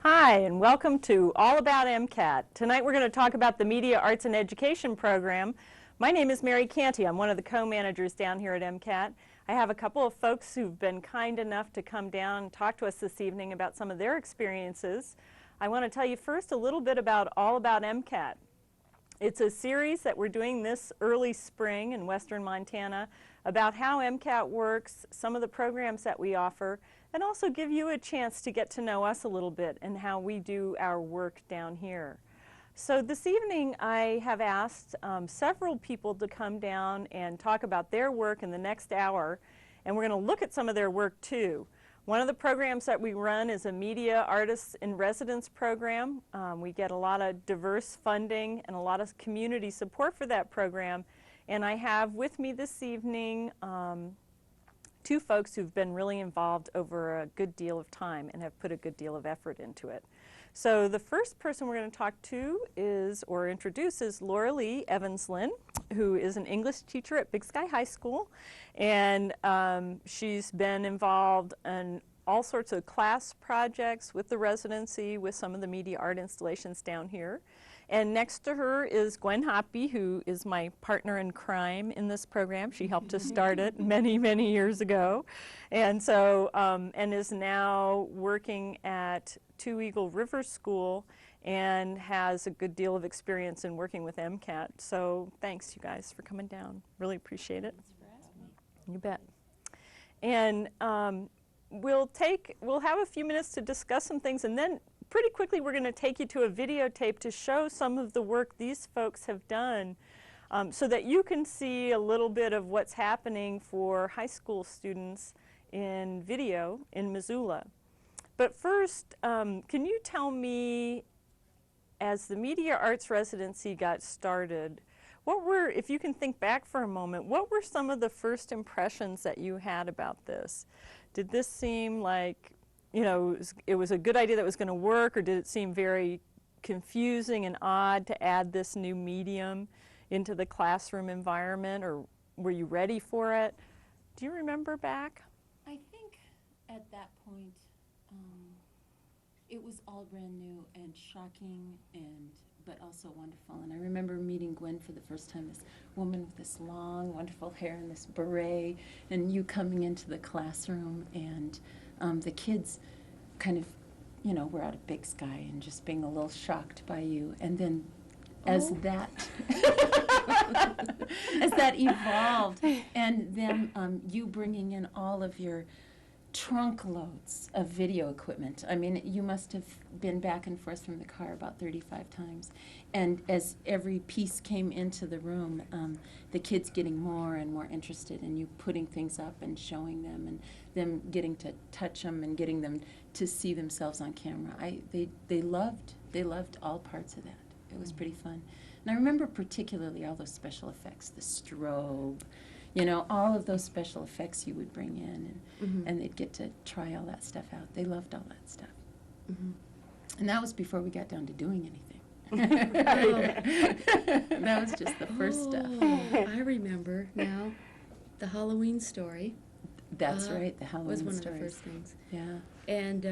Hi, and welcome to All About MCAT. Tonight we're going to talk about the Media Arts and Education program. My name is Mary Canty. I'm one of the co-managers down here at MCAT. I have a couple of folks who've been kind enough to come down and talk to us this evening about some of their experiences. I want to tell you first a little bit about All About MCAT. It's a series that we're doing this early spring in western Montana about how MCAT works, some of the programs that we offer, and also give you a chance to get to know us a little bit and how we do our work down here. So this evening I have asked several people to come down and talk about their work in the next hour, and we're going to look at some of their work too. One of the programs that we run is a Media Artists in Residence program. We get a lot of diverse funding and a lot of community support for that program, and I have with me this evening two folks who've been really involved over a good deal of time and have put a good deal of effort into it. So the first person we're going to talk to is, or introduce, is Laura Lee Evans-Lynn, who is an English teacher at Big Sky High School, and she's been involved in all sorts of class projects with the residency, with some of the media art installations down here. And next to her is Gwen Hoppy, who is my partner in crime in this program. She helped us start it many, many years ago. And so, and is now working at Two Eagle River School and has a good deal of experience in working with MCAT. So thanks, you guys, for coming down. Really appreciate it. Thanks for asking me. You bet. And we'll have a few minutes to discuss some things, and then pretty quickly we're going to take you to a videotape to show some of the work these folks have done so that you can see a little bit of what's happening for high school students in video in Missoula. But first, can you tell me, as the Media Arts residency got started, what were, if you can think back for a moment, what were some of the first impressions that you had about this? Did this seem like, you know, it was a good idea that was going to work, or did it seem very confusing and odd to add this new medium into the classroom environment, or were you ready for it? Do you remember back? I think at that point it was all brand new and shocking, but also wonderful. And I remember meeting Gwen for the first time, this woman with this long, wonderful hair and this beret, and you coming into the classroom, and the kids kind of, you know, were out of Big Sky and just being a little shocked by you. And then as that as that evolved, and then you bringing in all of your trunk loads of video equipment. I mean, you must have been back and forth from the car about 35 times. And as every piece came into the room, the kids getting more and more interested in you putting things up and showing them, and them getting to touch them and getting them to see themselves on camera. They loved all parts of that. It was pretty fun. And I remember particularly all those special effects, the strobe, you know, all of those special effects you would bring in, and they'd get to try all that stuff out. They loved all that stuff. And that was before we got down to doing anything. That was just the first stuff. I remember now the Halloween story. That's right, the Halloween was one stories. of the first things. Yeah. And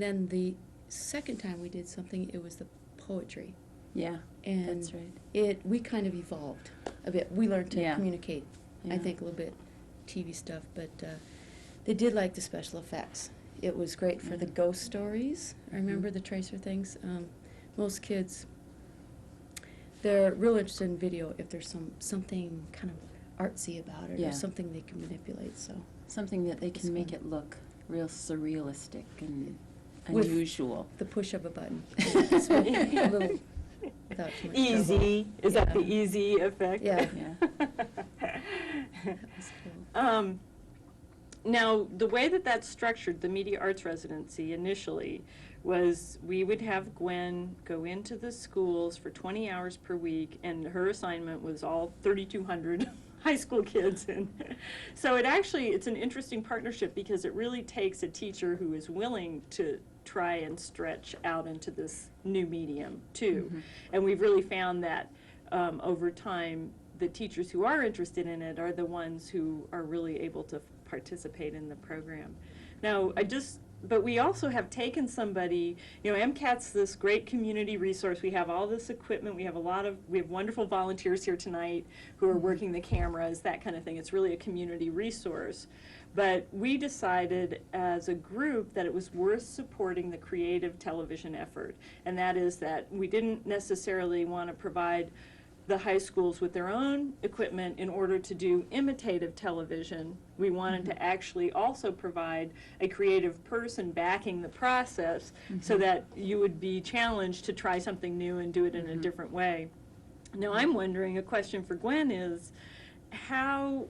then the second time we did something, it was the poetry. Yeah, And that's right. we kind of evolved a bit. We learned to Yeah. communicate, I Yeah. think, a little bit TV stuff, but they did like the special effects. It was great for the ghost stories. I remember the tracer things. Most kids, they're real interested in video if there's something kind of artsy about it, Yeah. or something they can manipulate. So Something that they It's can make fun. it look real surrealistic and With- unusual. the push of a button, just a little, without too much trouble. Easy. Is that the Yeah. easy effect? Yeah. Yeah. That was cool. Now, the way that that's structured, the Media Arts residency initially, was we would have Gwen go into the schools for 20 hours per week, and her assignment was all 3,200 high school kids. And so it's an interesting partnership because it really takes a teacher who is willing to try and stretch out into this new medium too. And we've really found that over time, the teachers who are interested in it are the ones who are really able to participate in the program. Now, but we also have taken somebody, MCAT's this great community resource. We have all this equipment. We have wonderful volunteers here tonight who are working the cameras, that kind of thing. It's really a community resource. But we decided as a group that it was worth supporting the creative television effort. And that is that we didn't necessarily want to provide the high schools with their own equipment in order to do imitative television. We wanted to actually also provide a creative person backing the process so that you would be challenged to try something new and do it in a different way. Now I'm wondering, a question for Gwen is, how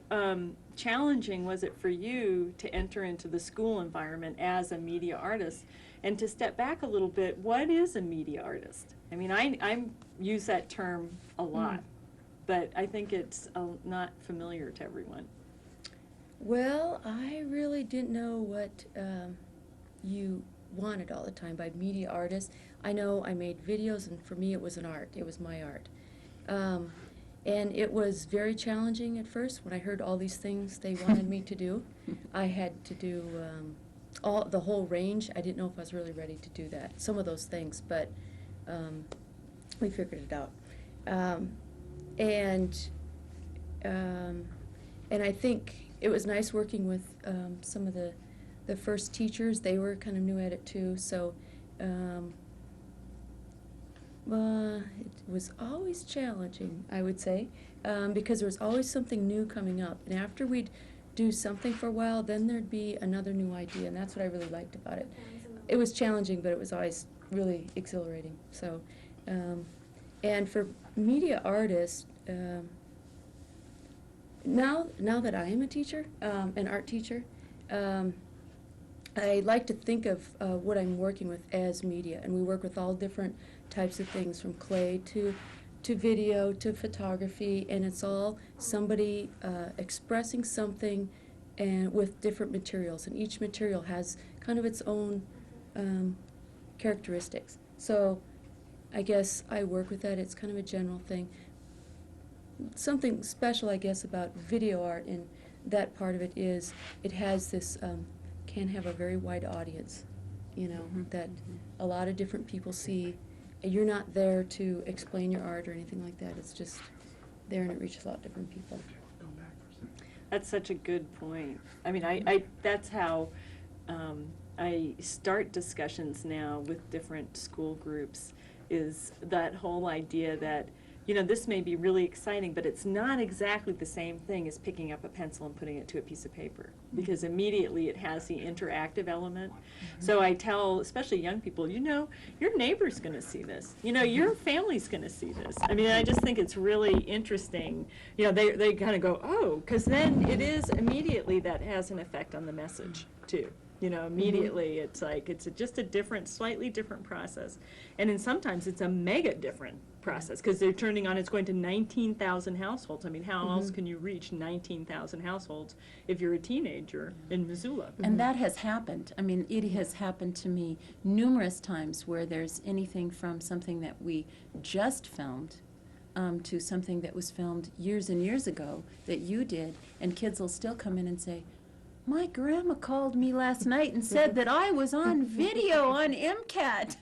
challenging was it for you to enter into the school environment as a media artist? And to step back a little bit, what is a media artist? I mean, I use that term a lot, but I think it's not familiar to everyone. Well, I really didn't know what you wanted all the time by media artist. I know I made videos, and for me it was an art. It was my art. And it was very challenging at first when I heard all these things they wanted me to do. I had to do the whole range. I didn't know if I was really ready to do that. Some of those things, but we figured it out. And I think it was nice working with some of the first teachers. They were kind of new at it too, so it was always challenging, I would say, because there was always something new coming up. And after we'd do something for a while, then there'd be another new idea, and that's what I really liked about it. It was challenging, but it was always really exhilarating. So, and for media artists, now that I am a teacher, an art teacher, I like to think of what I'm working with as media, and we work with all different types of things, from clay to video to photography, and it's all somebody expressing something and with different materials, and each material has kind of its own characteristics. So I guess I work with that. It's kind of a general thing. Something special, I guess, about video art and that part of it is it has this, can have a very wide audience, that a lot of different people see. You're not there to explain your art or anything like that. It's just there, and it reaches a lot of different people. That's such a good point. I mean, that's how I start discussions now with different school groups, is that whole idea that, this may be really exciting, but it's not exactly the same thing as picking up a pencil and putting it to a piece of paper, because immediately it has the interactive element. So I tell, especially young people, your neighbor's going to see this. Your family's going to see this. I mean, I just think it's really interesting. They kind of go, oh, because then it is immediately that has an effect on the message, too. Immediately it's like, it's just a different, slightly different process. And then sometimes it's a mega different process, because they're turning on, it's going to 19,000 households. I mean, how else can you reach 19,000 households if you're a teenager in Missoula? And that has happened. I mean, it has happened to me numerous times, where there's anything from something that we just filmed to something that was filmed years and years ago that you did, and kids will still come in and say, my grandma called me last night and said that I was on video on MCAT.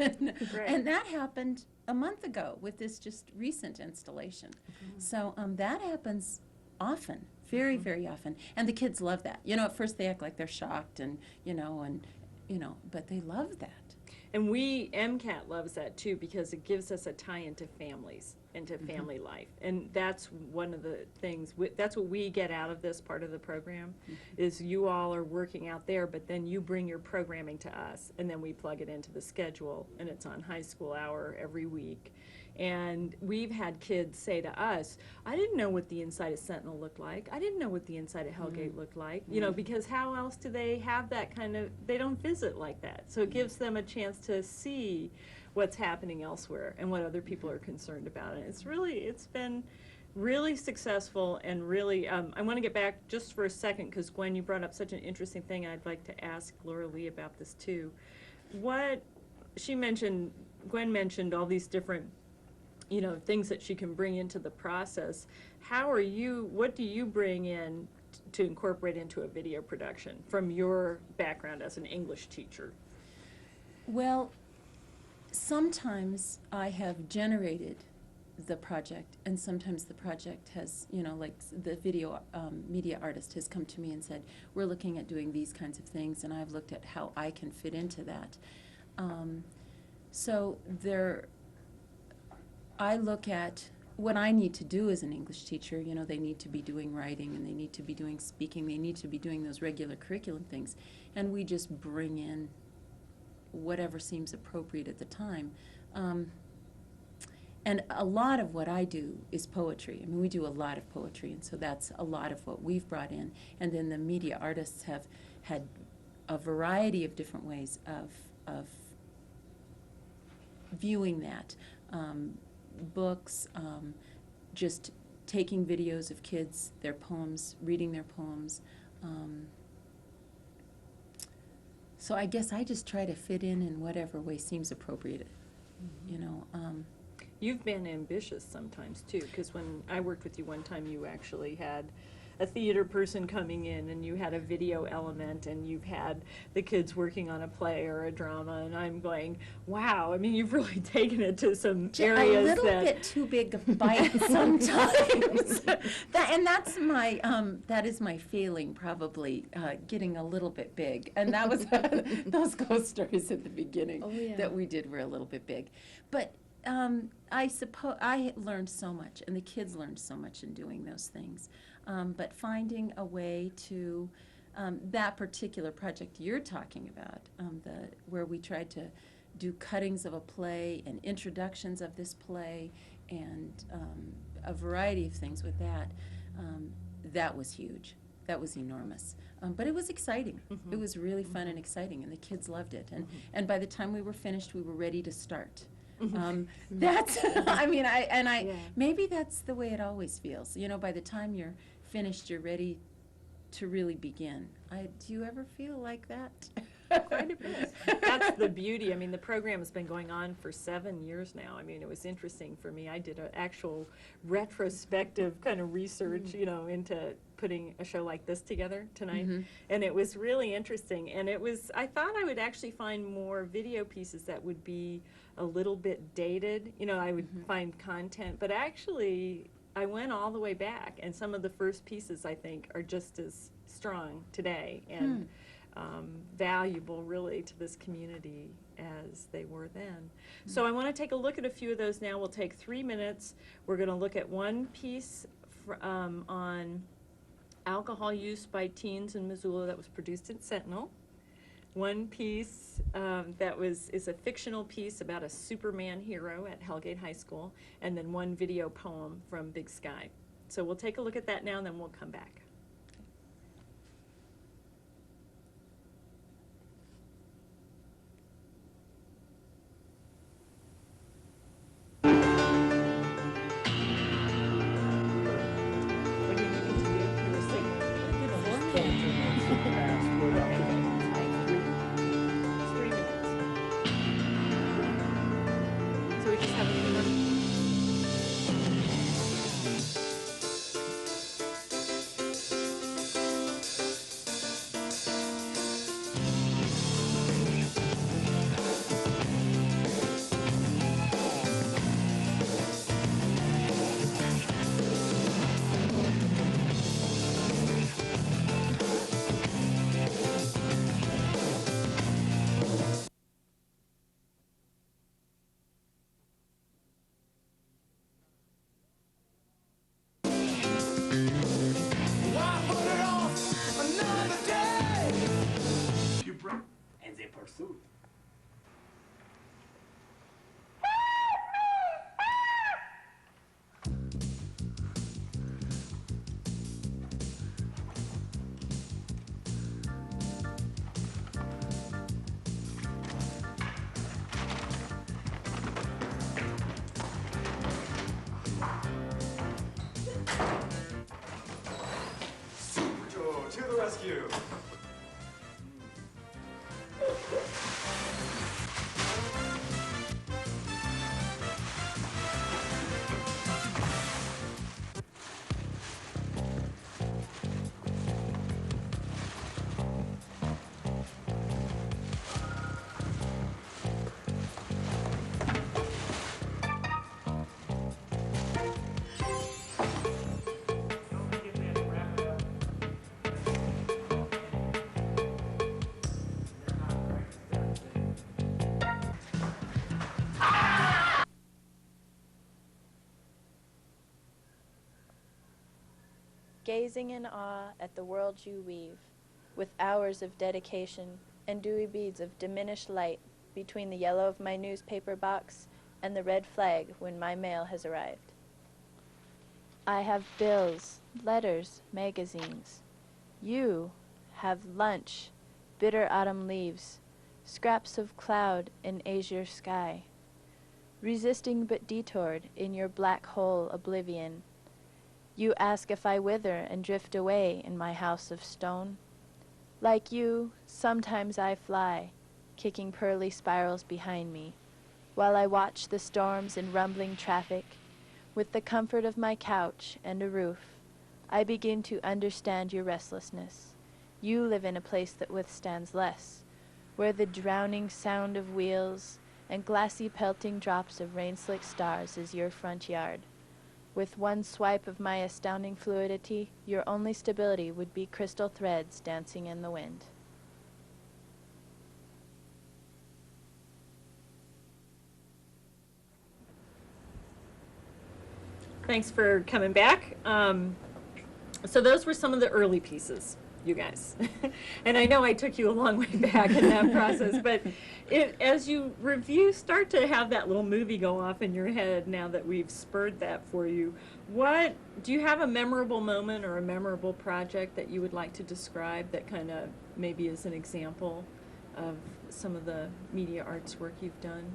And that happened a month ago with this just recent installation. So that happens often, very, very often. And the kids love that. At first they act like they're shocked and, but they love that. And MCAT loves that too, because it gives us a tie into families, into family life. And that's one of the things, that's what we get out of this part of the program, is you all are working out there, but then you bring your programming to us, and then we plug it into the schedule, and it's on high school hour every week. And we've had kids say to us, I didn't know what the inside of Sentinel looked like. I didn't know what the inside of Hellgate looked like. Because how else do they have that kind of, they don't visit like that. So it gives them a chance to see what's happening elsewhere and what other people are concerned about. And it's been really successful and really, I want to get back just for a second because Gwen, you brought up such an interesting thing. I'd like to ask Laura Lee about this too. What she mentioned, Gwen mentioned all these different, you know, things that she can bring into the process. What do you bring in to incorporate into a video production from your background as an English teacher? Well, sometimes I have generated the project, and sometimes the project has, you know, like the video media artist has come to me and said, we're looking at doing these kinds of things, and I've looked at how I can fit into that. So I look at what I need to do as an English teacher. You know, they need to be doing writing, and they need to be doing speaking, they need to be doing those regular curriculum things, and we just bring in whatever seems appropriate at the time. And a lot of what I do is poetry. I mean, we do a lot of poetry, and so that's a lot of what we've brought in. And then the media artists have had a variety of different ways of viewing that. Books, just taking videos of kids, their poems, reading their poems. So I guess I just try to fit in whatever way seems appropriate, you know. You've been ambitious sometimes too, because when I worked with you one time, you actually had a theater person coming in, and you had a video element, and you've had the kids working on a play or a drama, and I'm going, wow, I mean, you've really taken it to some areas a little bit too big a bite sometimes. That is my failing, probably, getting a little bit big. And that was those ghost stories at the beginning that we did were a little bit big. But I suppose I learned so much, and the kids learned so much in doing those things. But finding a way to, that particular project you're talking about, where we tried to do cuttings of a play and introductions of this play and a variety of things with that, that was huge. That was enormous. But it was exciting. Mm-hmm. It was really fun and exciting, and the kids loved it. And by the time we were finished, we were ready to start. That's, I mean, maybe that's the way it always feels. You know, by the time you're finished, you're ready to really begin. Do you ever feel like that? Quite a bit. That's the beauty. I mean, the program has been going on for 7 years now. I mean, it was interesting for me. I did an actual retrospective kind of research, you know, into putting a show like this together tonight. And it was really interesting. And I thought I would actually find more video pieces that would be a little bit dated. You know, I would find content, but actually I went all the way back, and some of the first pieces, I think, are just as strong today and valuable, really, to this community as they were then. So I want to take a look at a few of those now. We'll take 3 minutes. We're going to look at one piece on alcohol use by teens in Missoula that was produced in Sentinel. One piece is a fictional piece about a Superman hero at Hellgate High School, and then one video poem from Big Sky. So we'll take a look at that now, and then we'll come back. What do you need me to do? You were singing. It's 3 minutes. So we just have a few more. Why put it off another day? And the pursuit. rescue. Gazing in awe at the world you weave, with hours of dedication and dewy beads of diminished light between the yellow of my newspaper box and the red flag when my mail has arrived. I have bills, letters, magazines. You have lunch, bitter autumn leaves, scraps of cloud in azure sky, resisting but detoured in your black hole oblivion. You ask if I wither and drift away in my house of stone. Like you, sometimes I fly, kicking pearly spirals behind me, while I watch the storms and rumbling traffic. With the comfort of my couch and a roof, I begin to understand your restlessness. You live in a place that withstands less, where the drowning sound of wheels and glassy pelting drops of rain-slick stars is your front yard. With one swipe of my astounding fluidity, your only stability would be crystal threads dancing in the wind. Thanks for coming back. So those were some of the early pieces, you guys. And I know I took you a long way back in that process, but as you review, start to have that little movie go off in your head now that we've spurred that for you. Do you have a memorable moment or a memorable project that you would like to describe that kind of maybe is an example of some of the media arts work you've done?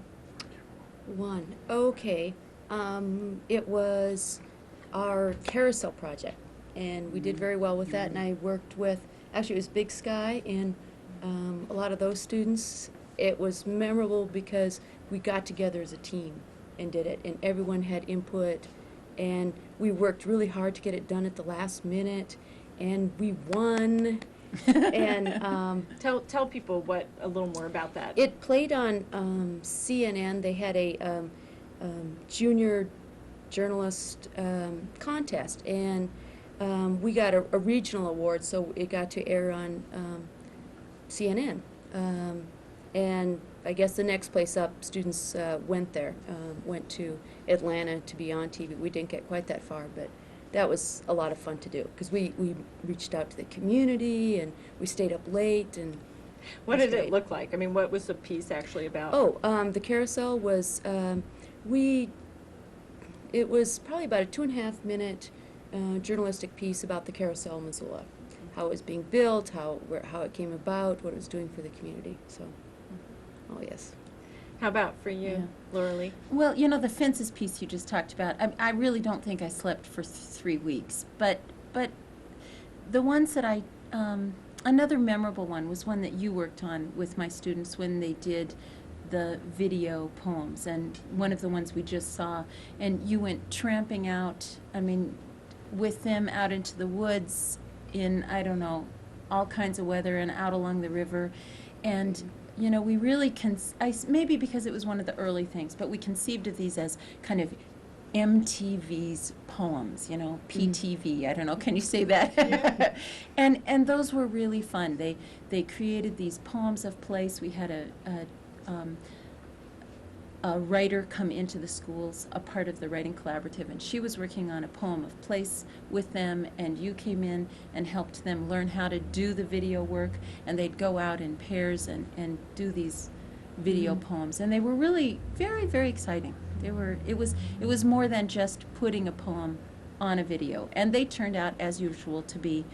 One. Okay. It was our carousel project, and we did very well with that, and I worked with, actually it was Big Sky, and a lot of those students. It was memorable because we got together as a team and did it, and everyone had input, and we worked really hard to get it done at the last minute, and we won. And Tell people a little more about that. it played on CNN. They had a junior journalist contest, and we got a regional award, so it got to air on CNN. And I guess the next place up, students went to Atlanta to be on TV. We didn't get quite that far, but that was a lot of fun to do, because we reached out to the community, and we stayed up late. And What did it look like? I mean, what was the piece actually about? the carousel was, it was probably about a 2.5-minute journalistic piece about the carousel in Missoula, how it was being built, how it came about, what it was doing for the community. So, oh yes. How about for you, Yeah. Laura Lee? Well, you know, the fences piece you just talked about, I really don't think I slept for 3 weeks, but the ones that another memorable one was one that you worked on with my students when they did the video poems, and one of the ones we just saw, and you went tramping out, with them out into the woods in, I don't know, all kinds of weather and out along the river, and you know, we really maybe because it was one of the early things, but we conceived of these as kind of MTV's poems, you know, PTV, I don't know, can you say that? Yeah. and those were really fun. They created these poems of place. We had a writer come into the schools, a part of the writing collaborative, and she was working on a poem of place with them, and you came in and helped them learn how to do the video work, and they'd go out in pairs and do these video poems, and they were really very, very exciting. It was more than just putting a poem on a video, and they turned out, as usual, to be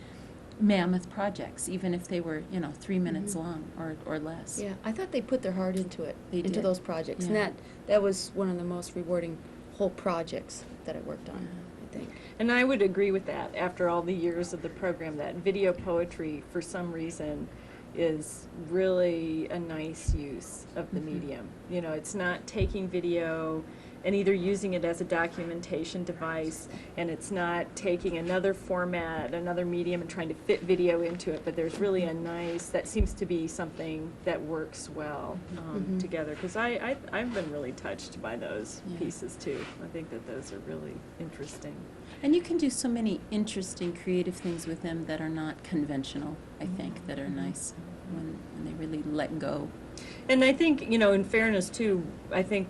mammoth projects, even if they were, 3 minutes long or less. Yeah, I thought they put their heart into it, They into did. those projects, Yeah. and that was one of the most rewarding whole projects that I worked on, I think. And I would agree with that after all the years of the program, that video poetry, for some reason, is really a nice use of the medium. You know, it's not taking video and either using it as a documentation device, and it's not taking another format, another medium, and trying to fit video into it, but there's really a nice, that seems to be something that works well together, because I've been really touched by those pieces too. I think that those are really interesting. And you can do so many interesting, creative things with them that are not conventional, I think, that are nice when they really let go. And I think, you know, in fairness too, I think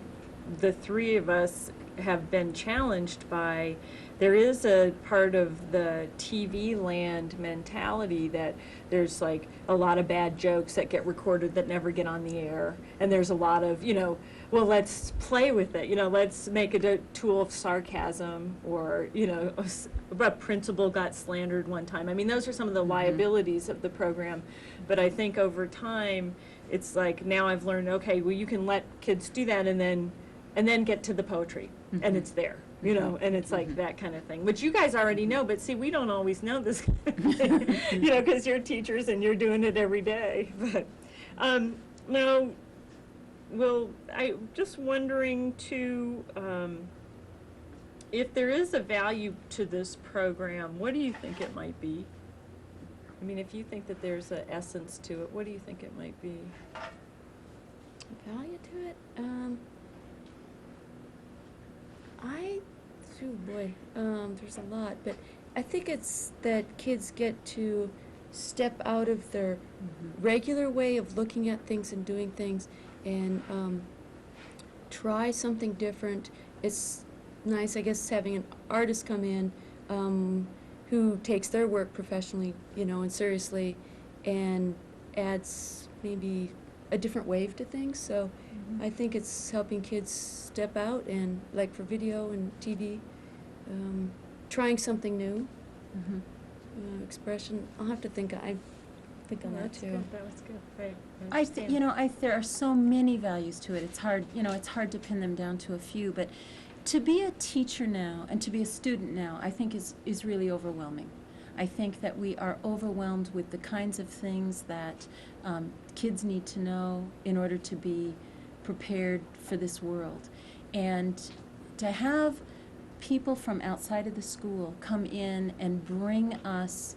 the three of us have been challenged by, there is a part of the TV land mentality that there's like a lot of bad jokes that get recorded that never get on the air. And there's a lot of, you know, well, let's play with it. You know, let's make it a tool of sarcasm, or, you know, a principal got slandered one time. I mean, those are some of the liabilities of the program. But I think over time, it's like, now I've learned, okay, well, you can let kids do that and then get to the poetry, and it's there, you know, and it's like that kind of thing, which you guys already know, but see, we don't always know this kind of thing, you know, because you're teachers and you're doing it every day. But now, well, I'm just wondering too, if there is a value to this program, what do you think it might be? I mean, if you think that there's an essence to it, what do you think it might be? Value to it? There's a lot, but I think it's that kids get to step out of their regular way of looking at things and doing things, and try something different. It's nice, I guess, having an artist come in who takes their work professionally, you know, and seriously, and adds maybe a different wave to things. So I think it's helping kids step out, and like for video and TV, trying something new. Expression. I'll have to think. I think on that That's too. good. That was good. Right. You know, there are so many values to it. It's hard, you know, it's hard to pin them down to a few, but to be a teacher now and to be a student now, I think is really overwhelming. I think that we are overwhelmed with the kinds of things that kids need to know in order to be prepared for this world. And to have people from outside of the school come in and bring us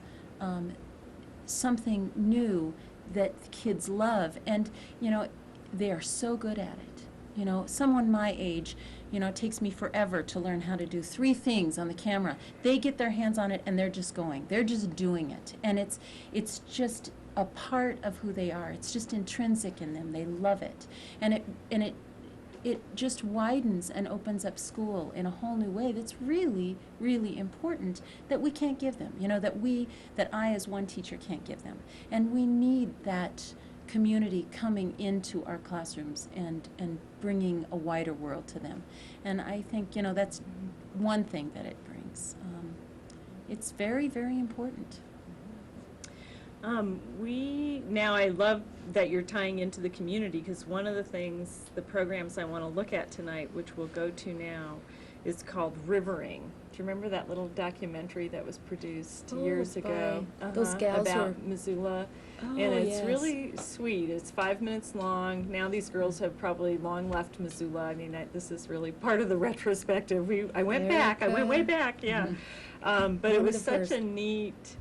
something new that kids love, and, you know, they are so good at it. You know, someone my age, you know, it takes me forever to learn how to do 3 things on the camera. They get their hands on it and they're just going. They're just doing it. And it's just a part of who they are. It's just intrinsic in them. They love it. And it just widens and opens up school in a whole new way that's really, really important, that we can't give them, you know, that I as one teacher can't give them. And we need that community coming into our classrooms and bringing a wider world to them. And I think, you know, that's one thing that it brings. It's very, very important. Now I love that you're tying into the community, because one of the things, the programs I want to look at tonight, which we'll go to now, is called Rivering. Do you remember that little documentary that was produced years ago? Those gals about Missoula. Oh, And it's yes. really sweet. It's 5 minutes long. Now these girls have probably long left Missoula. I mean, this is really part of the retrospective. I went back. I went way back, yeah. But it was such a neat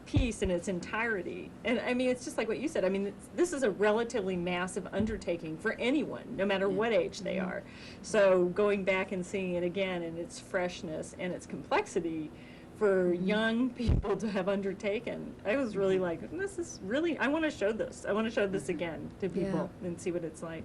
piece in its entirety. And I mean, it's just like what you said. I mean, this is a relatively massive undertaking for anyone, no matter what age they are. So going back and seeing it again in its freshness and its complexity for young people to have undertaken, I was really like, this is really, I want to show this. I want to show this again to people and see what it's like.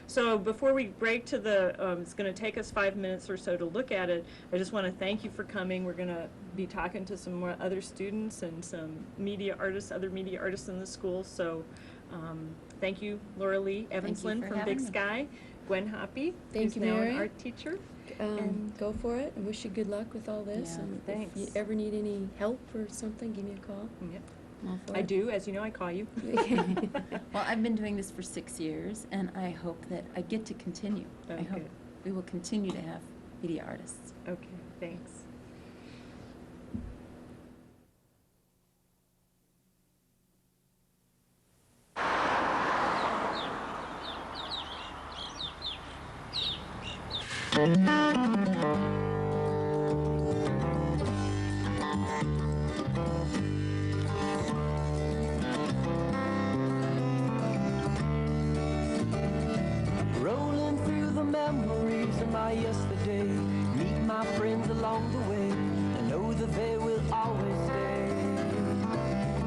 So before we break to the, it's going to take us 5 minutes or so to look at it, I just want to thank you for coming. We're going to be talking to some more other students and some media artists, other media artists in the school. So thank you, Laura Lee Evanslin from Big Sky, Gwen Hoppy, who's now an art teacher. And go for it. I wish you good luck with all this. Yeah, and thanks. If you ever need any help or something, give me a call. Yep. I'm all for I it. do, as you know, I call you. Well, I've been doing this for 6 years, and I hope that I get to continue. I hope Okay. we will continue to have media artists. Okay, thanks. Rolling through the memories of my yesterday, meet my friends along the way, and know that they will always stay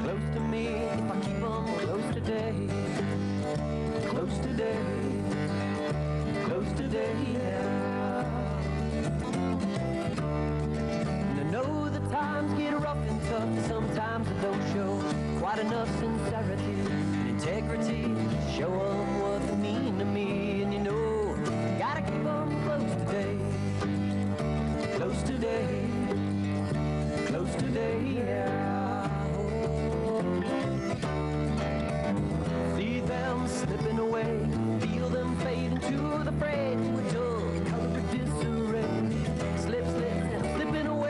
close to me if I keep them close today, close today, close today, yeah. And I know the times get rough and tough, and sometimes it don't show quite enough sincerity and integrity to show them what they mean to me. And you know, gotta keep them close today, close today, close today, yeah. See them slipping away, feel them fade into the fray, to a dull colored disarray. Slip, slip, and I'm slipping away.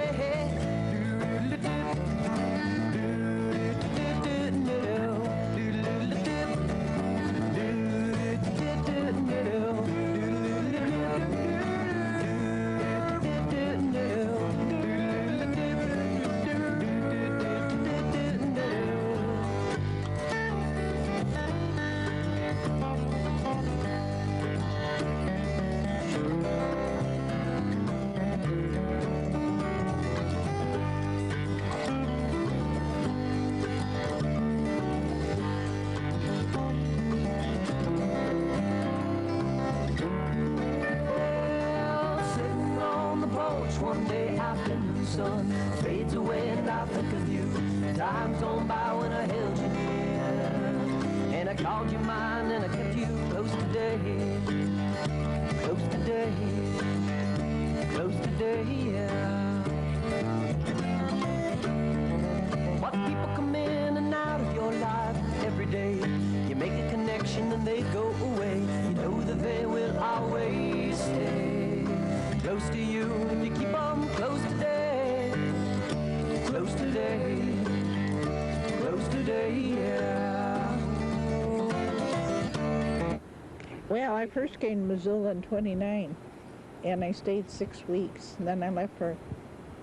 One day afternoon sun fades away and I think of you. Time's gone by when I held you near, and I called you mine and I kept you close today, close today, close today, yeah. What people come in and out of your life every day, you make a connection and they go away, you know that they will always stay close to you if you keep them close today, close today, close today, yeah. Well, I first came to Missoula in 29, and I stayed 6 weeks, and then I left for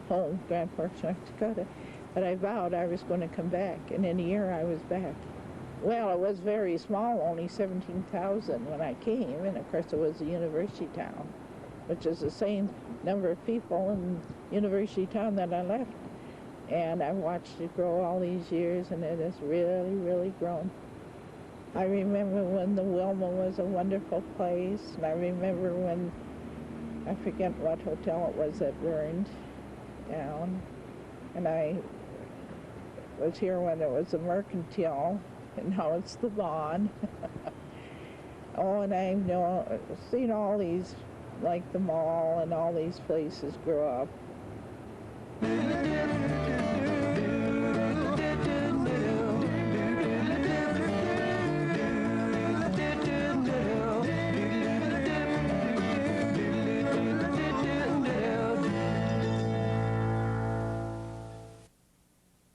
home, Grand Forks, North Dakota. But I vowed I was going to come back, and in a year I was back. Well, it was very small, only 17,000 when I came, and of course it was a university town, which is the same number of people in university town that I left. And I've watched it grow all these years, and it has really, really grown. I remember when the Wilma was a wonderful place, and I remember when, I forget what hotel it was that burned down, and I was here when it was a Mercantile, and now it's the Vaughn. Oh, and I've seen all these, like the mall and all these places grow up.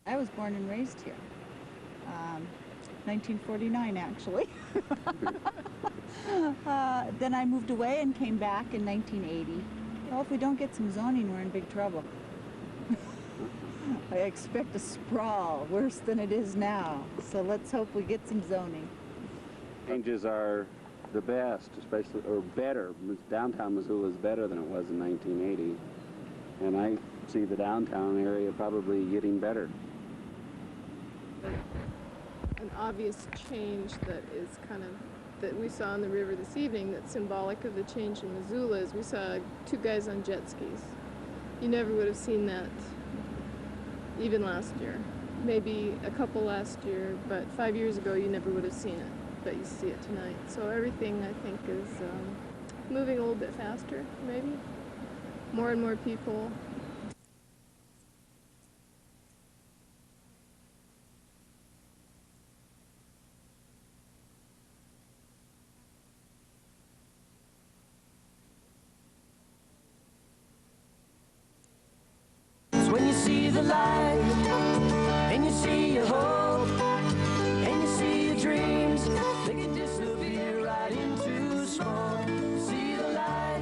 I was born and raised here. 1949, actually. Then I moved away and came back in 1980. Well, if we don't get some zoning, we're in big trouble. I expect a sprawl, worse than it is now. So let's hope we get some zoning. Changes are the best, especially, or better. Downtown Missoula is better than it was in 1980. And I see the downtown area probably getting better. An obvious change that is kind of, that we saw on the river this evening that's symbolic of the change in Missoula is we saw 2 guys on jet skis. You never would have seen that even last year. Maybe a couple last year, but 5 years ago you never would have seen it, but you see it tonight. So everything, I think, is moving a little bit faster, maybe. More and more people. When you see the light, and you see your hope, and you see your dreams, they can disappear right into smoke. See the light,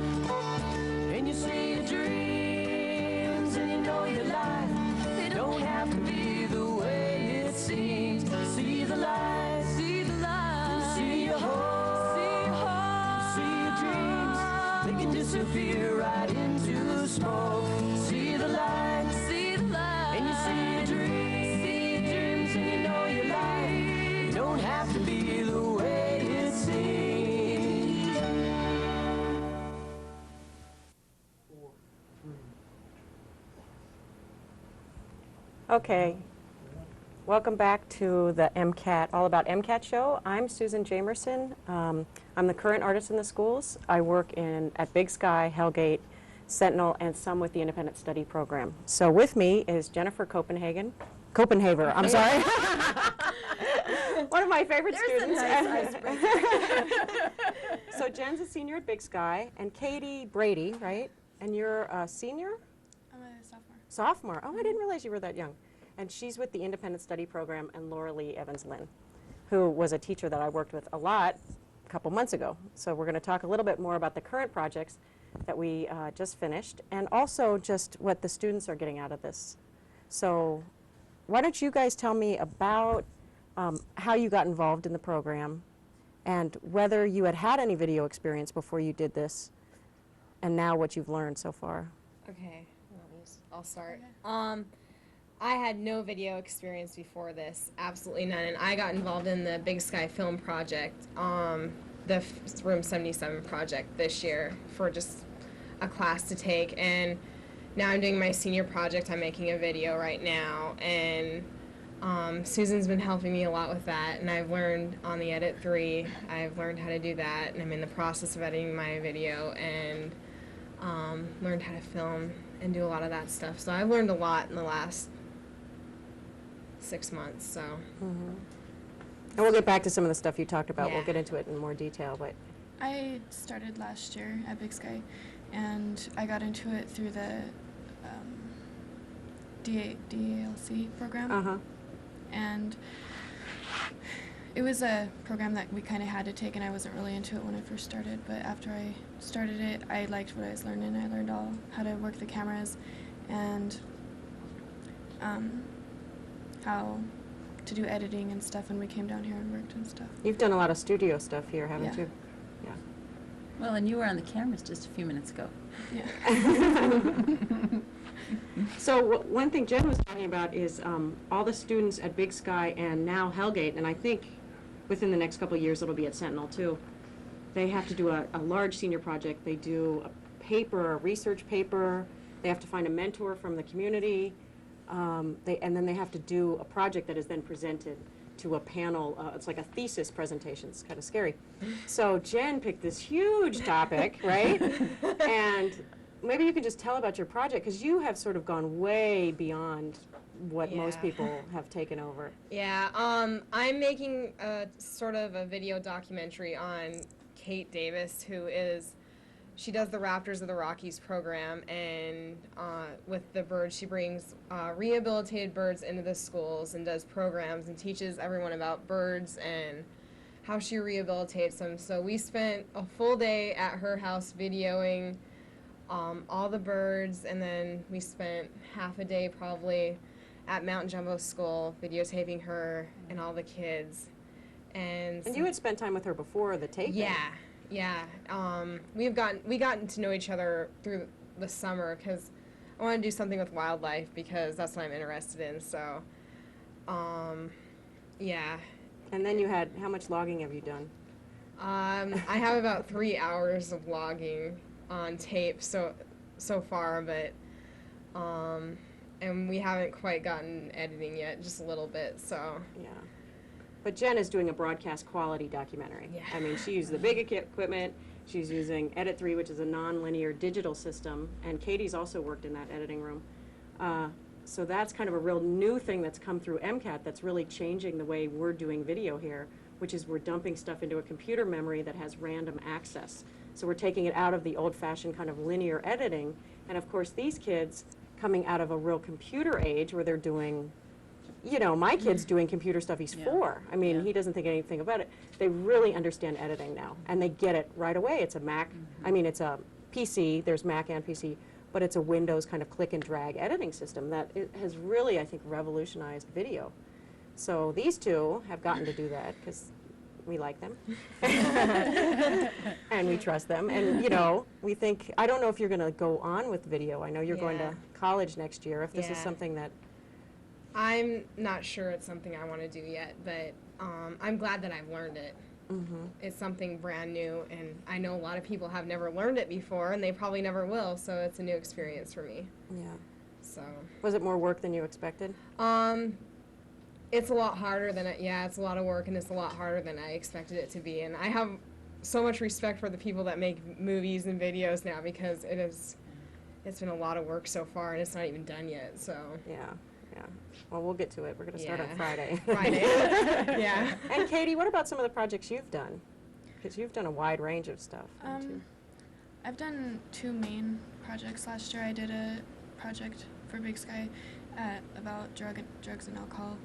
Okay, welcome back to the MCAT, All About MCAT show. I'm Susan Jamerson. I'm the current artist in the schools. I work at Big Sky, Hellgate, Sentinel, and some with the Independent Study Program. So with me is Jennifer Copenhaver, I'm sorry. One of my favorite students. So Jen's a senior at Big Sky, and Katie Brady, right? And you're a senior? I'm a sophomore. Sophomore. Oh, I didn't realize you were that young. And she's with the Independent Study Program, and Laura Lee Evans-Lynn, who was a teacher that I worked with a lot a couple months ago. So we're going to talk a little bit more about the current projects that we just finished, and also just what the students are getting out of this. So why don't you guys tell me about how you got involved in the program, and whether you had any video experience before you did this, and now what you've learned so far. Okay, I'll start. I had no video experience before this, absolutely none, and I got involved in the Big Sky Film Project, the Room 77 project this year for just a class to take, and now I'm doing my senior project. I'm making a video right now, and Susan's been helping me a lot with that, and I've learned on the Edit 3, I've learned how to do that, and I'm in the process of editing my video, and learned how to film and do a lot of that stuff. So I've learned a lot in the last 6 months, so. And we'll get back to some of the stuff you talked about. Yeah. We'll get into it in more detail, but. I started last year at Big Sky, and I got into it through the DALC program. And it was a program that we kind of had to take, and I wasn't really into it when I first started, but after I started it, I liked what I was learning. I learned how to work the cameras and how to do editing and stuff, and we came down here and worked and stuff. You've done a lot of studio stuff here, haven't Yeah. you? Yeah. Well, and you were on the cameras just a few minutes ago. Yeah. So one thing Jen was talking about is all the students at Big Sky and now Hellgate, and I think within the next couple of years it'll be at Sentinel too. They have to do a large senior project. They do a paper, a research paper. They have to find a mentor from the community. And then they have to do a project that is then presented to a panel. It's like a thesis presentation. It's kind of scary. So Jen picked this huge topic, right? And maybe you can just tell about your project, because you have sort of gone way beyond what most people have taken over. Yeah, I'm making a sort of a video documentary on Kate Davis, she does the Raptors of the Rockies program, and with the birds, she brings rehabilitated birds into the schools and does programs and teaches everyone about birds and how she rehabilitates them. So we spent a full day at her house videoing all the birds, and then we spent half a day probably at Mount Jumbo School videotaping her and all the kids. And you had spent time with her before the taping. Yeah. We've gotten to know each other through the summer, because I want to do something with wildlife, because that's what I'm interested in. So, yeah. And then how much logging have you done? I have about 3 hours of logging on tape so far, but and we haven't quite gotten editing yet, just a little bit. So yeah. But Jen is doing a broadcast quality documentary. Yeah. I mean, she used the big equipment. She's using Edit 3, which is a non-linear digital system, and Katie's also worked in that editing room. So that's kind of a real new thing that's come through MCAT that's really changing the way we're doing video here, which is we're dumping stuff into a computer memory that has random access. So we're taking it out of the old-fashioned kind of linear editing, and of course these kids coming out of a real computer age where they're doing, my kid's doing computer stuff, he's 4. I mean, he doesn't think anything about it. They really understand editing now, and they get it right away. It's a Mac, I mean, it's a PC, there's Mac and PC, but it's a Windows kind of click and drag editing system that has really, I think, revolutionized video. So these two have gotten to do that because we like them and we trust them, and we think, I don't know if you're going to go on with video. I know you're going to college next year. If this is something that I'm not sure it's something I want to do yet, but I'm glad that I've learned it. It's something brand new, and I know a lot of people have never learned it before, and they probably never will, so it's a new experience for me. Yeah. So. Was it more work than you expected? It's a lot harder than it's a lot of work, and it's a lot harder than I expected it to be. And I have so much respect for the people that make movies and videos now, because it's been a lot of work so far, and it's not even done yet. So. Yeah. Well, we'll get to it. We're going to start on Friday. Friday. Yeah. And Katie, what about some of the projects you've done? Because you've done a wide range of stuff. I've done 2 main projects last year. I did a project for Big Sky about drugs and alcohol,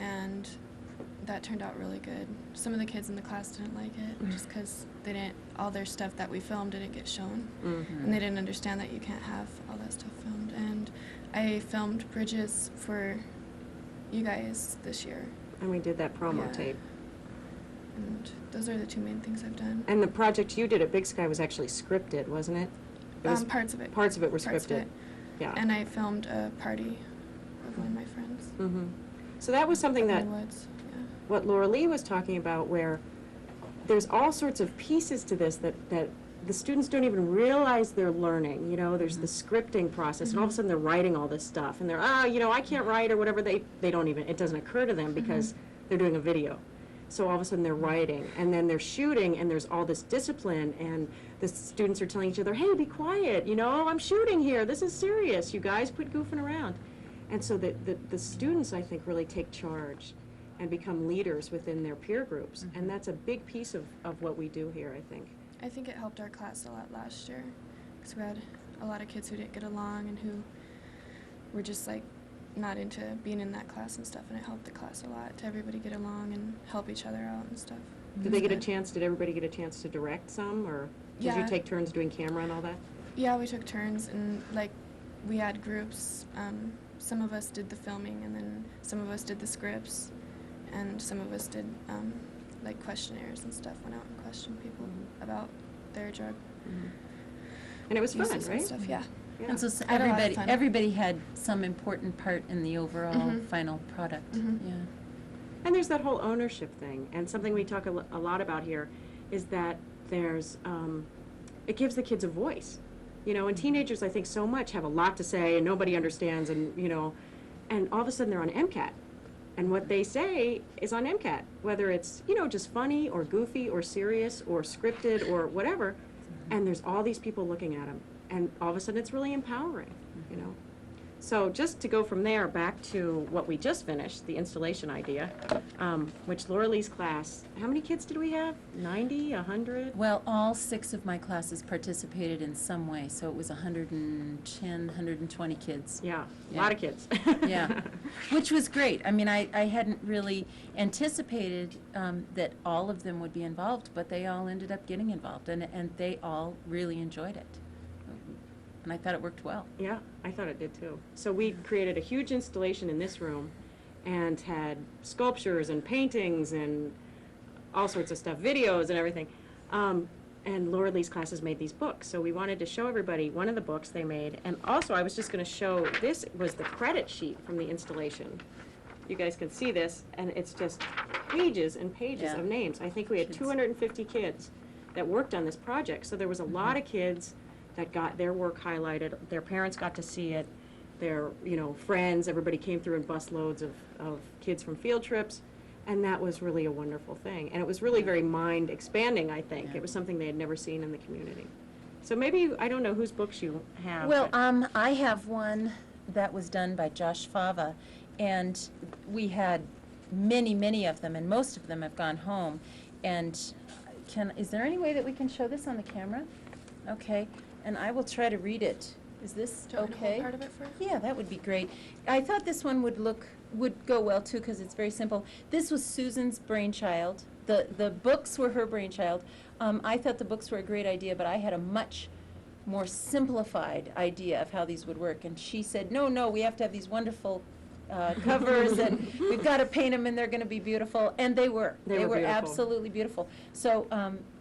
and that turned out really good. Some of the kids in the class didn't like it just because all their stuff that we filmed didn't get shown, and they didn't understand that you can't have all that stuff filmed. And I filmed bridges for you guys this year. And we did that promo tape. And those are the 2 main things I've done. And the project you did at Big Sky was actually scripted, wasn't it? Parts of it. Parts of it were Parts of scripted. it. Yeah. And I filmed a party of one of my friends. So that was something that In the woods. Yeah. what Laura Lee was talking about, where there's all sorts of pieces to this that the students don't even realize they're learning. You know, there's the scripting process, and all of a sudden they're writing all this stuff, and they're, I can't write or whatever. They don't even, it doesn't occur to them because they're doing a video. So all of a sudden they're writing, and then they're shooting, and there's all this discipline, and the students are telling each other, hey, be quiet, I'm shooting here, this is serious, you guys quit goofing around. And so the students, I think, really take charge and become leaders within their peer groups, and that's a big piece of what we do here, I think. I think it helped our class a lot last year, because we had a lot of kids who didn't get along and who were just like not into being in that class and stuff, and it helped the class a lot to everybody get along and help each other out and stuff. Did everybody get a chance to direct some, or did you take turns doing camera and all that? Yeah, we took turns, and we had groups. Some of us did the filming, and then some of us did the scripts, and some of us did questionnaires and stuff, went out and questioned people about their drug. And it was fun, uses right? And stuff, yeah. And so I had a lot of fun. everybody had some important part in the overall final product. Yeah. And there's that whole ownership thing, and something we talk a lot about here is that there's, it gives the kids a voice. And teenagers, I think, so much have a lot to say, and nobody understands, and, and all of a sudden they're on MCAT. And what they say is on MCAT, whether it's, just funny or goofy or serious or scripted or whatever, and there's all these people looking at them. And all of a sudden it's really empowering, So just to go from there back to what we just finished, the installation idea, which Laura Lee's class, how many kids did we have? 90, 100? Well, all 6 of my classes participated in some way, so it was 110, 120 kids. Yeah, a lot of kids. Yeah, which was great. I mean, I hadn't really anticipated that all of them would be involved, but they all ended up getting involved, and they all really enjoyed it. And I thought it worked well. Yeah, I thought it did too. So we created a huge installation in this room and had sculptures and paintings and all sorts of stuff, videos and everything. And Laura Lee's classes made these books. So we wanted to show everybody one of the books they made. And also I was just going to show, this was the credit sheet from the installation. You guys can see this, and it's just pages and pages of names. I think we had 250 kids that worked on this project. So there was a lot of kids that got their work highlighted. Their parents got to see it. Their, friends, everybody came through in busloads of kids from field trips, and that was really a wonderful thing. And it was really very mind expanding, I think. It was something they had never seen in the community. So maybe, I don't know whose books you have. Well, I have one that was done by Josh Fava, and we had many, many of them, and most of them have gone home. And is there any way that we can show this on the camera? Okay. And I will try to read it. Is this okay? Part of it first? Yeah, that would be great. I thought this one would go well too, because it's very simple. This was Susan's brainchild. The books were her brainchild. I thought the books were a great idea, but I had a much more simplified idea of how these would work. And she said, no, we have to have these wonderful covers, and we've got to paint them, and they're going to be beautiful. And they were. They were absolutely beautiful. So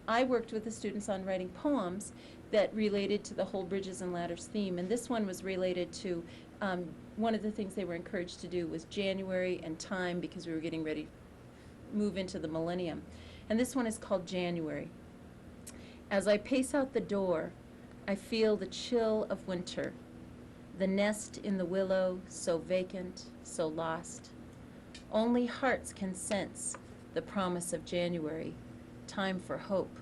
I worked with the students on writing poems that related to the whole Bridges and Ladders theme. And this one was related to, one of the things they were encouraged to do was January and time, because we were getting ready to move into the millennium. And this one is called January. As I pace out the door, I feel the chill of winter. The nest in the willow, so vacant, so lost. Only hearts can sense the promise of January, time for hope,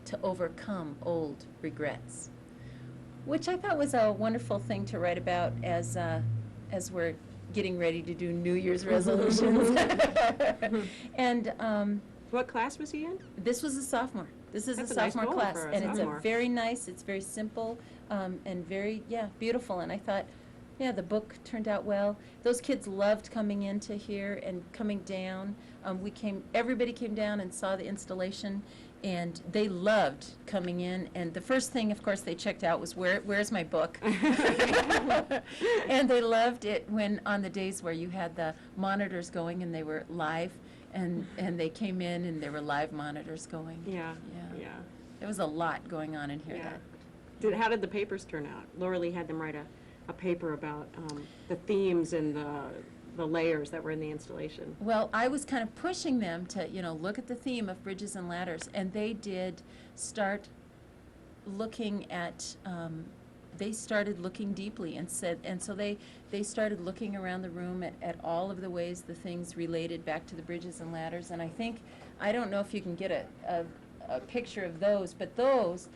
to overcome old regrets. Which I thought was a wonderful thing to write about as we're getting ready to do New Year's resolutions. And what class was he in? this was a sophomore. This is That's a a nice sophomore goal class, for a and it's sophomore. a very nice. It's very simple and very beautiful. And I thought, yeah, the book turned out well. Those kids loved coming into here and coming down. Everybody came down and saw the installation, and they loved coming in. And the first thing, of course, they checked out was where's my book? And they loved it when on the days where you had the monitors going and they were live, and they came in and there were live monitors going. Yeah. There was a lot going on in here. Yeah. How did the papers turn out? Laura Lee had them write a paper about the themes and the layers that were in the installation. Well, I was kind of pushing them to, look at the theme of bridges and ladders, and they did start looking at, they started looking deeply and so they started looking around the room at all of the ways the things related back to the bridges and ladders. And I don't know if you can get a picture of those, but those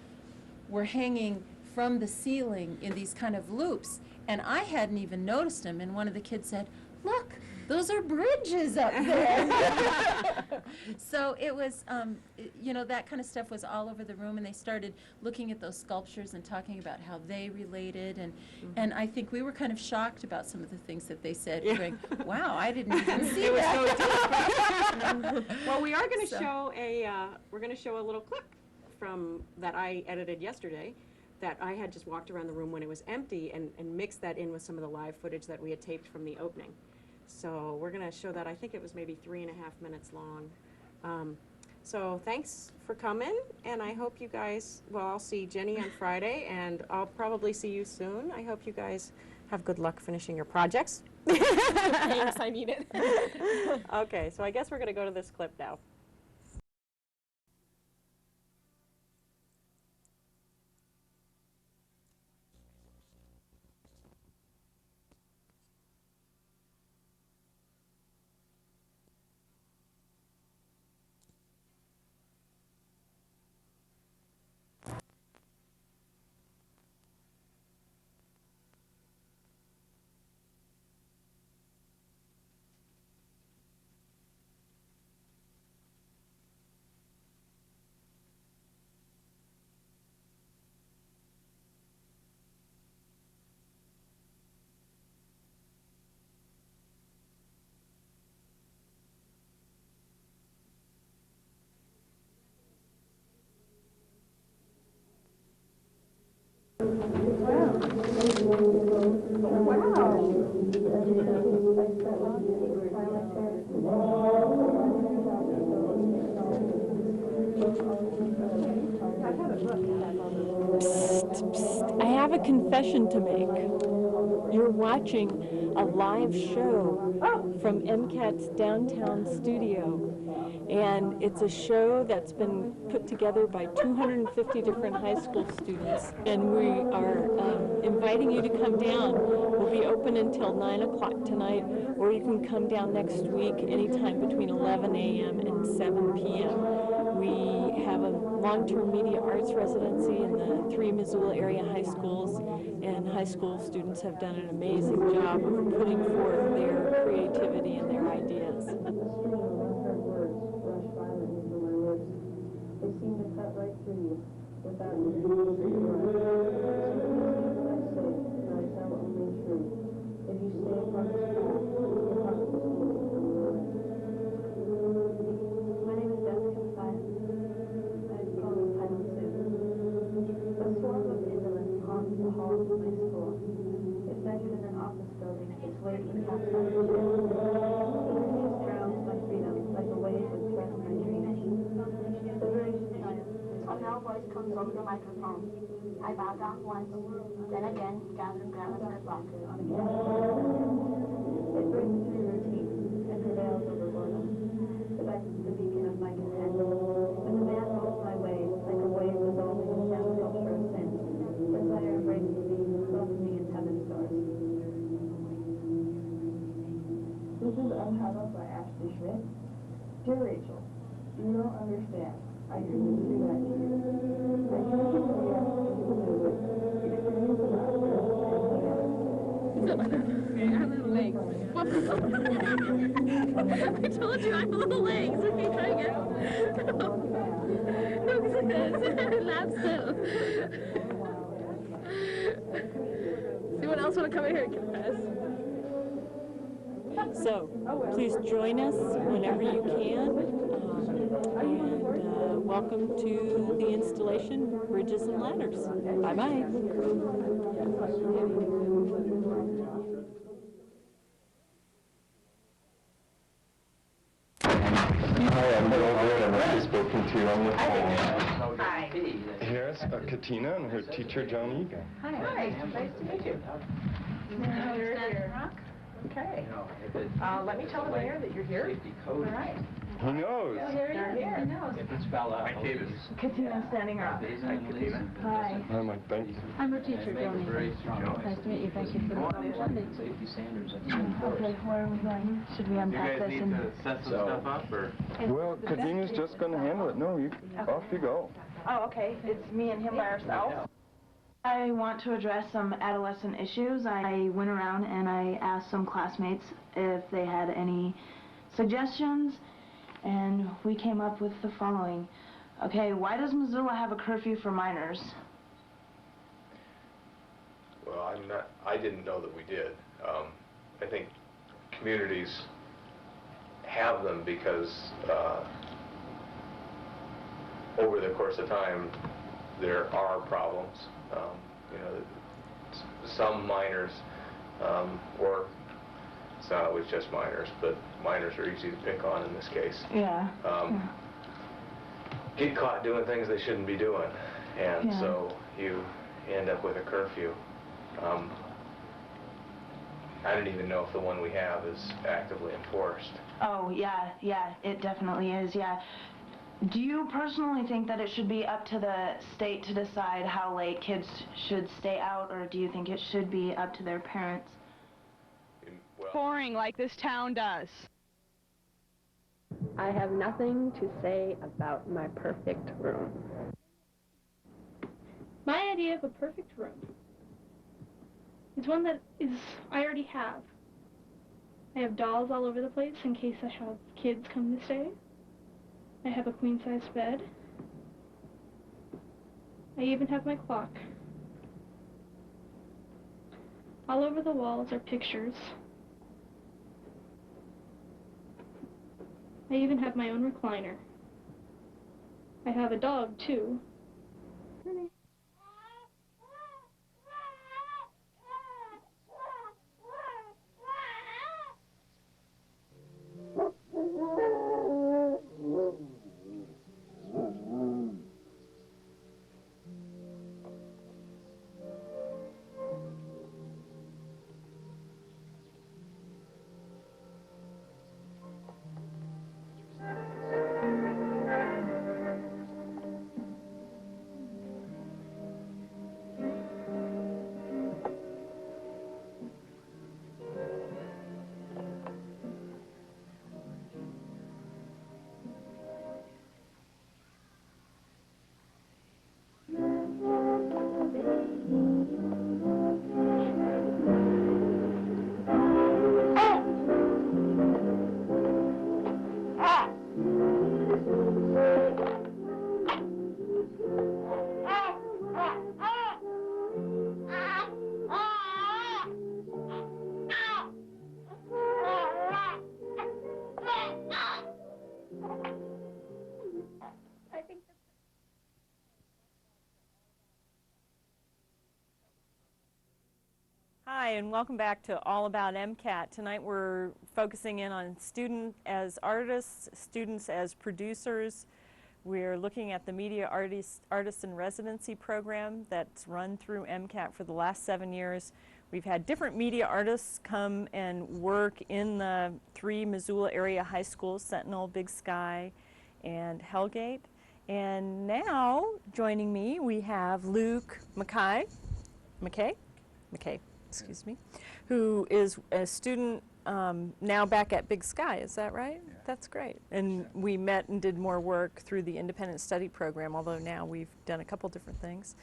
were hanging from the ceiling in these kind of loops, and I hadn't even noticed them, and one of the kids said, "Look, those are bridges up there." So it was, that kind of stuff was all over the room, and they started looking at those sculptures and talking about how they related, and I think we were kind of shocked about some of the things that they said, going, "Wow, I didn't even see It was that." so deep. Well, we are going to show we're going to show a little clip from that I edited yesterday, that I had just walked around the room when it was empty and mixed that in with some of the live footage that we had taped from the opening. So we're going to show that. I think it was maybe 3.5 minutes long. So thanks for coming, and I hope you guys, I'll see Jenny on Friday, and I'll probably see you soon. I hope you guys have good luck finishing your projects. Thanks, I need it. Okay, so I guess we're going to go to this clip now. I have a confession to make. You're watching a live show from MCAT's downtown studio. And it's a show that's been put together by 250 different high school students. And we are inviting you to come down. We'll be open until 9 o'clock tonight, or you can come down next week anytime between 11 a.m. and 7 p.m. We have a long-term media arts residency in the 3 Missoula area high schools, and high school students have done an amazing job of putting forth their creativity and their ideas. They seem to cut right through you without you. I say, and I tell only truth. If you stay upon this path, your heart will My name is Jessica Messiah. I call me Title Sue. A swarm of indolence haunts the halls of my school. If measured in an office building, its weight would pass by the ship. Ease drowns my freedom like a wave would threaten my dreams. A male voice comes over the microphone. I bow down once, then again, gathering granite block. It breaks through routine and prevails over boredom. The best is the beacon of my content. When the man rolls my way, like a wave resolving the sand sculpture of sin, the fire breaks the beam, welcoming its heaven stars. Dear Rachel, you don't understand. I couldn't do that to you. I came to Korea to live with experience an Oscar and I have little legs. I told you I have little legs. Okay, try again. No, because it does. Laugh still. See what else want to come in here and confess? So, please join us whenever you can. And welcome to the installation, Bridges and Ladders. Bye-bye. Hi, I'm Bill Good. I'm actually spoken to you on the phone. Hi. Here's Katina and her teacher, John Egan. Hi. Nice to meet you. You're here. Okay. Let me tell the mayor that you're here. All right. He knows. They're here. He knows. Katina standing up. Hi, Katina. Hi. Hi, Mike. Thank you. I'm her teacher, Joni. Nice to meet you. Thank you for the opportunity. Okay, where are we going? Should we unpack this? You guys need to set some stuff up, or? Well, Katina's just going to handle it. No, off you go. Oh, okay. It's me and him by ourselves. I want to address some adolescent issues. I went around and I asked some classmates if they had any suggestions, and we came up with the following. Okay, why does Missoula have a curfew for minors? Well, I didn't know that we did. I think communities have them because over the course of time, there are problems. You know, some minors, or it's not always just minors, but minors are easy to pick on in this case. Yeah. Get caught doing things they shouldn't be doing, and so you end up with a curfew. I don't even know if the one we have is actively enforced. Oh, yeah, it definitely is, yeah. Do you personally think that it should be up to the state to decide how late kids should stay out, or do you think it should be up to their parents? Boring like this town does. I have nothing to say about my perfect room. My idea of a perfect room is one that I already have. I have dolls all over the place in case I have kids come to stay. I have a queen-size bed. I even have my clock. All over the walls are pictures. I even have my own recliner. I have a dog, too. Hi, and welcome back to All About MCAT. Tonight we're focusing in on students as artists, students as producers. We're looking at the Media Artist in Residency program that's run through MCAT for the last 7 years. We've had different media artists come and work in the 3 Missoula area high schools, Sentinel, Big Sky, and Hellgate. And now, joining me, we have Luke McKay, excuse me, who is a student now back at Big Sky, is that right? Yeah. That's great. And we met and did more work through the independent study program, although now we've done a couple different things.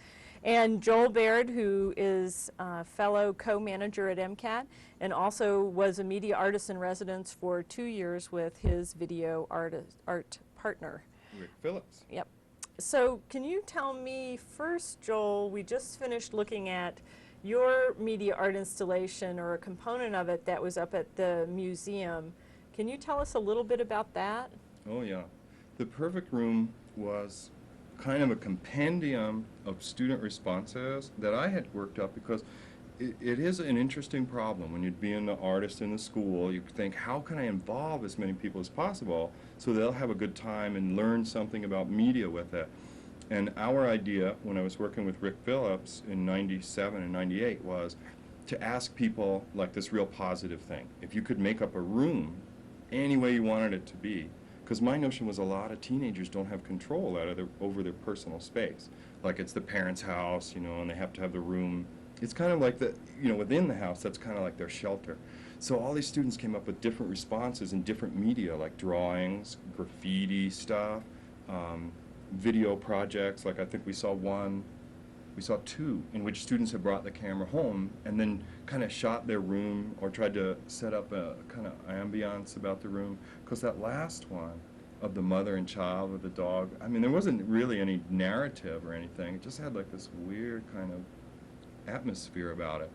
And Joel Baird, who is a fellow co-manager at MCAT and also was a media artist in residence for 2 years with his video art partner. Rick Phillips. Yep. So can you tell me first, Joel, we just finished looking at your media art installation or a component of it that was up at the museum. Can you tell us a little bit about that? Oh yeah. The Perfect Room was kind of a compendium of student responses that I had worked up because it is an interesting problem. When you'd be an artist in the school, you think, how can I involve as many people as possible so they'll have a good time and learn something about media with it? And our idea, when I was working with Rick Phillips in 97 and 98, was to ask people like this real positive thing. If you could make up a room any way you wanted it to be, because my notion was a lot of teenagers don't have control over their personal space. Like it's the parents' house, you know, and they have to have the room. It's kind of like within the house, that's kind of like their shelter. So all these students came up with different responses in different media, like drawings, graffiti stuff, video projects. Like I think we saw two in which students had brought the camera home and then kind of shot their room or tried to set up a kind of ambiance about the room. Because that last one of the mother and child with the dog, I mean, there wasn't really any narrative or anything. It just had like this weird kind of atmosphere about it.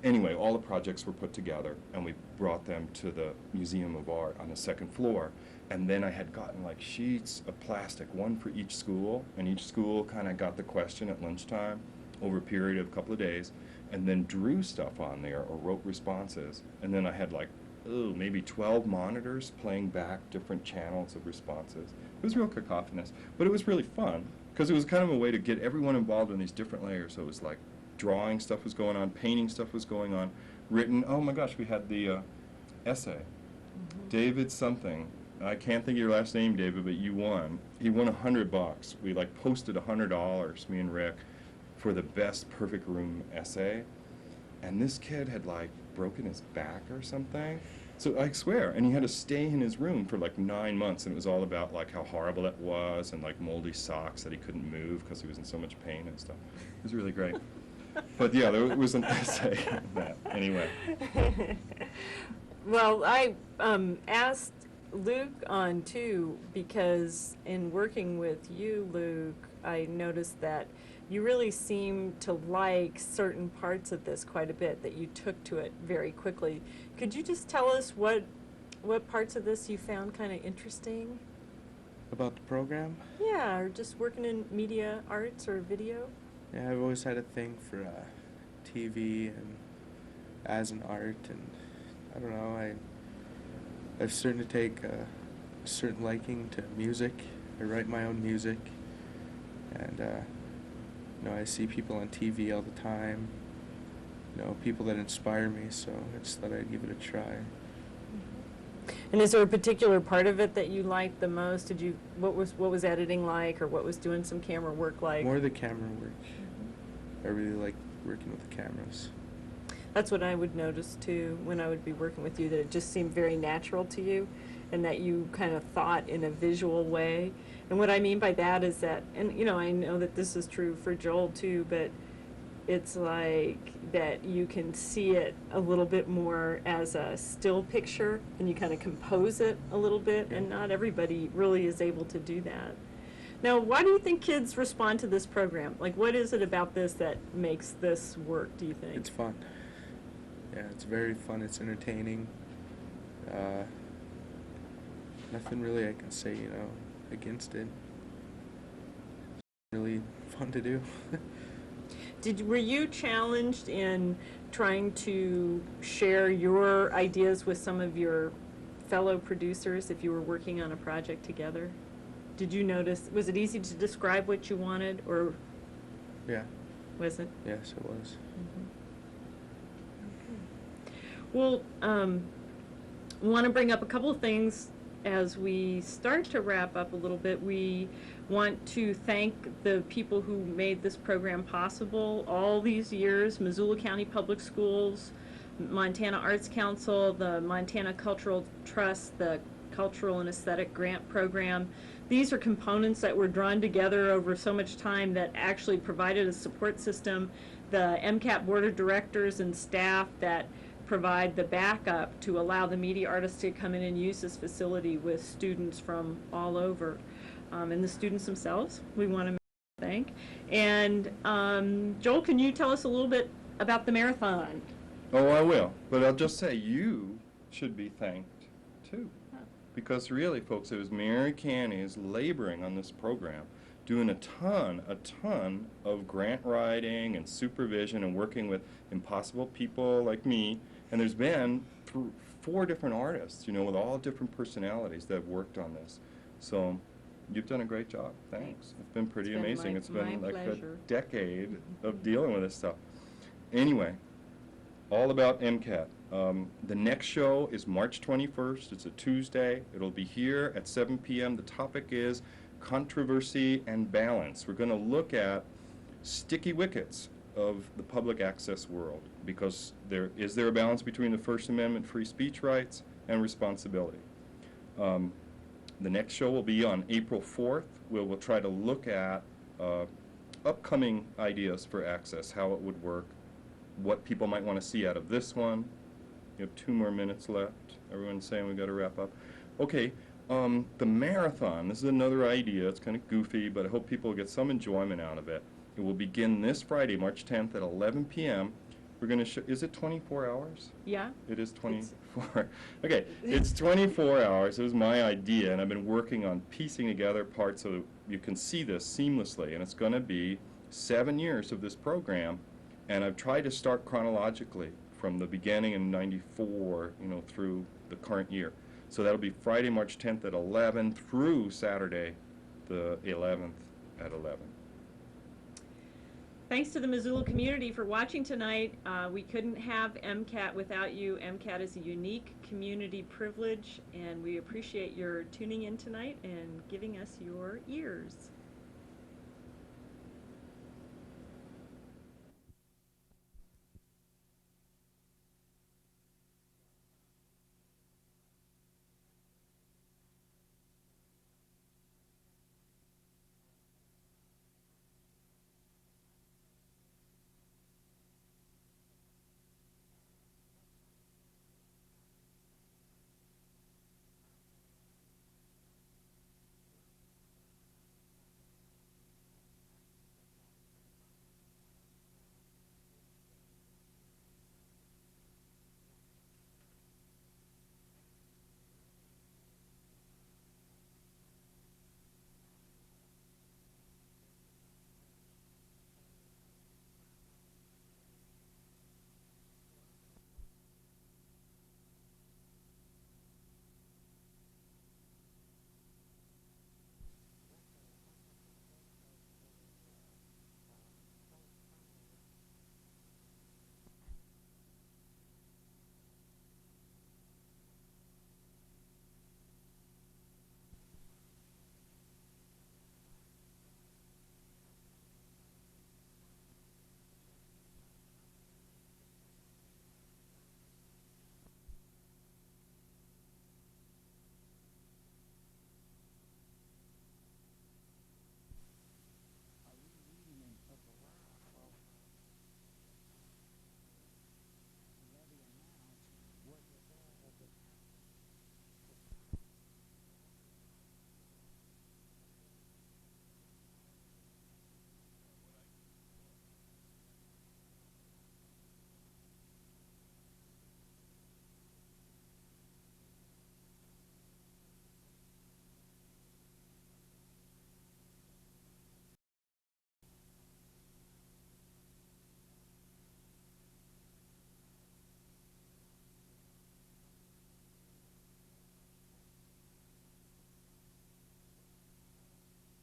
Anyway, all the projects were put together and we brought them to the Museum of Art on the second floor. And then I had gotten like sheets of plastic, one for each school, and each school kind of got the question at lunchtime over a period of a couple of days, and then drew stuff on there or wrote responses. And then I had like, maybe 12 monitors playing back different channels of responses. It was real cacophonous, but it was really fun because it was kind of a way to get everyone involved in these different layers. So it was like drawing stuff was going on, painting stuff was going on, written, oh my gosh, we had the essay. David something. I can't think of your last name, David, but you won. He won $100. We like posted $100, me and Rick, for the best Perfect Room essay. And this kid had like broken his back or something. So I swear, and he had to stay in his room for like 9 months, and it was all about like how horrible it was and like moldy socks that he couldn't move because he was in so much pain and stuff. It was really great. But yeah, there was an essay in that. Anyway. Well, I asked Luke on too because in working with you, Luke, I noticed that you really seem to like certain parts of this quite a bit, that you took to it very quickly. Could you just tell us what parts of this you found kind of interesting? About the program? Yeah, or just working in media arts or video? Yeah, I've always had a thing for TV and as an art, and I don't know, I've started to take a certain liking to music. I write my own music, and you know, I see people on TV all the time, you know, people that inspire me, so I just thought I'd give it a try. And is there a particular part of it that you liked the most? What was editing like, or what was doing some camera work like? More the camera work. I really like working with the cameras. That's what I would notice too when I would be working with you, that it just seemed very natural to you and that you kind of thought in a visual way. And what I mean by that is that, and you know, I know that this is true for Joel too, but it's like that you can see it a little bit more as a still picture and you kind of compose it a little bit, and not everybody really is able to do that. Now, why do you think kids respond to this program? Like, what is it about this that makes this work, do you think? It's fun. Yeah, it's very fun. It's entertaining. Nothing really I can say, you know, against it. It's really fun to do. Were you challenged in trying to share your ideas with some of your fellow producers if you were working on a project together? Did you notice, was it easy to describe what you wanted, or? Yeah. Was it? Yes, it was. Okay. Well, I want to bring up a couple of things as we start to wrap up a little bit. We want to thank the people who made this program possible all these years: Missoula County Public Schools, Montana Arts Council, the Montana Cultural Trust, the Cultural and Aesthetic Grant Program. These are components that were drawn together over so much time that actually provided a support system. The MCAT Board of Directors and staff that provide the backup to allow the media artists to come in and use this facility with students from all over. And the students themselves, we want to thank. And Joel, can you tell us a little bit about the marathon? Oh, I will. But I'll just say you should be thanked, too. Because really, folks, it was Mary Canny's laboring on this program, doing a ton of grant writing and supervision and working with impossible people like me. And there's been 4 different artists, you know, with all different personalities that have worked on this. So you've done a great job. Thanks. It's been pretty amazing. It's been like a decade of dealing with this stuff. Anyway, all about MCAT. The next show is March 21st. It's a Tuesday. It'll be here at 7 p.m. The topic is controversy and balance. We're going to look at sticky wickets of the public access world, because is there a balance between the First Amendment free speech rights and responsibility? The next show will be on April 4th, where we'll try to look at upcoming ideas for access, how it would work, what people might want to see out of this one. You have 2 more minutes left. Everyone's saying we've got to wrap up. Okay, the marathon, this is another idea. It's kind of goofy, but I hope people will get some enjoyment out of it. It will begin this Friday, March 10th at 11 p.m. We're going to show, is it 24 hours? Yeah. It is 24. Okay, it's 24 hours. It was my idea, and I've been working on piecing together parts so that you can see this seamlessly, and it's going to be 7 years of this program, and I've tried to start chronologically from the beginning in '94, you know, through the current year. So that'll be Friday, March 10th at 11 through Saturday, the 11th at 11. Thanks to the Missoula community for watching tonight. We couldn't have MCAT without you. MCAT is a unique community privilege, and we appreciate your tuning in tonight and giving us your ears.